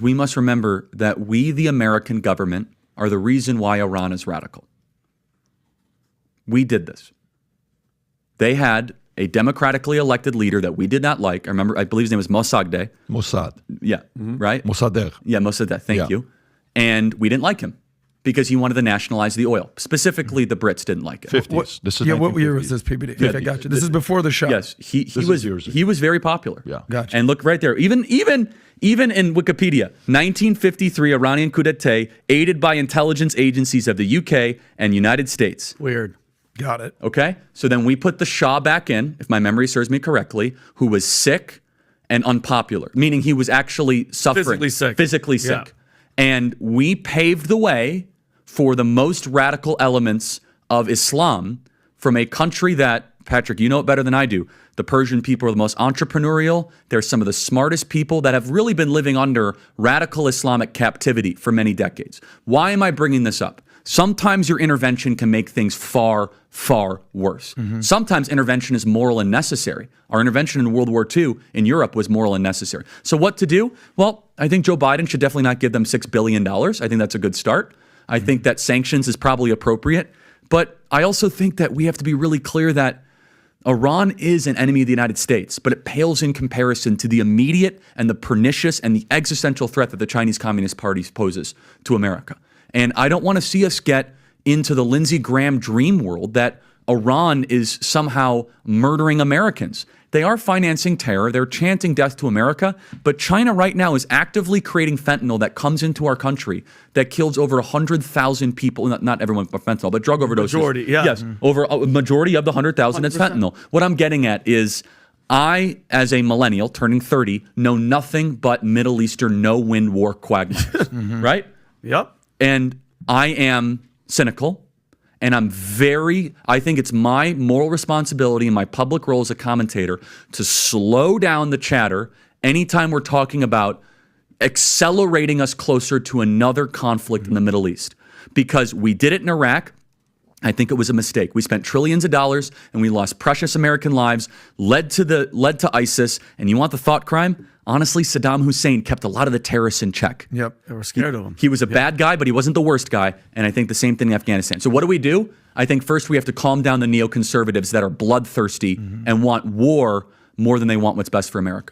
We must remember that we, the American government, are the reason why Iran is radical. We did this. They had a democratically elected leader that we did not like. I believe his name was Mossadegh. Mossad. Yeah, right? Mossadegh. Yeah, Mossadegh, thank you. And we didn't like him because he wanted to nationalize the oil. Specifically, the Brits didn't like it. 50s. This is what year was this, PBD? 50s. Okay, gotcha. This is before the show. Yes, he was very popular. Yeah. Gotcha. And look right there. Even in Wikipedia, 1953 Iranian coup d'etat aided by intelligence agencies of the UK and United States. Weird. Got it. Okay? So then we put the Shah back in, if my memory serves me correctly, who was sick and unpopular, meaning he was actually suffering. Physically sick. And we paved the way for the most radical elements of Islam from a country that, Patrick, you know it better than I do. The Persian people are the most entrepreneurial. They're some of the smartest people that have really been living under radical Islamic captivity for many decades. Why am I bringing this up? Sometimes your intervention can make things far, far worse. Sometimes intervention is moral and necessary. Our intervention in World War II in Europe was moral and necessary. So what to do? Well, I think Joe Biden should definitely not give them $6 billion. I think that's a good start. I think that sanctions is probably appropriate. But I also think that we have to be really clear that Iran is an enemy of the United States, but it pales in comparison to the immediate and the pernicious and the existential threat that the Chinese Communist Party poses to America. And I don't want to see us get into the Lindsey Graham dream world that Iran is somehow murdering Americans. They are financing terror. They're chanting death to America. But China right now is actively creating fentanyl that comes into our country that kills over 100,000 people. Not everyone for fentanyl, but drug overdoses. Majority, yeah. Yes, over a majority of the 100,000 is fentanyl. What I'm getting at is I, as a millennial turning 30, know nothing but Middle Eastern no-win war quagmires, right? Yep. And I am cynical, and I think it's my moral responsibility and my public role as a commentator to slow down the chatter anytime we're talking about accelerating us closer to another conflict in the Middle East. Because we did it in Iraq. I think it was a mistake. We spent trillions of dollars and we lost precious American lives, led to ISIS. And you want the thought crime? Honestly, Saddam Hussein kept a lot of the terrorists in check. Yep, they were scared of him. He was a bad guy, but he wasn't the worst guy. And I think the same thing in Afghanistan. So what do? I think first we have to calm down the neoconservatives that are bloodthirsty and want war more than they want what's best for America.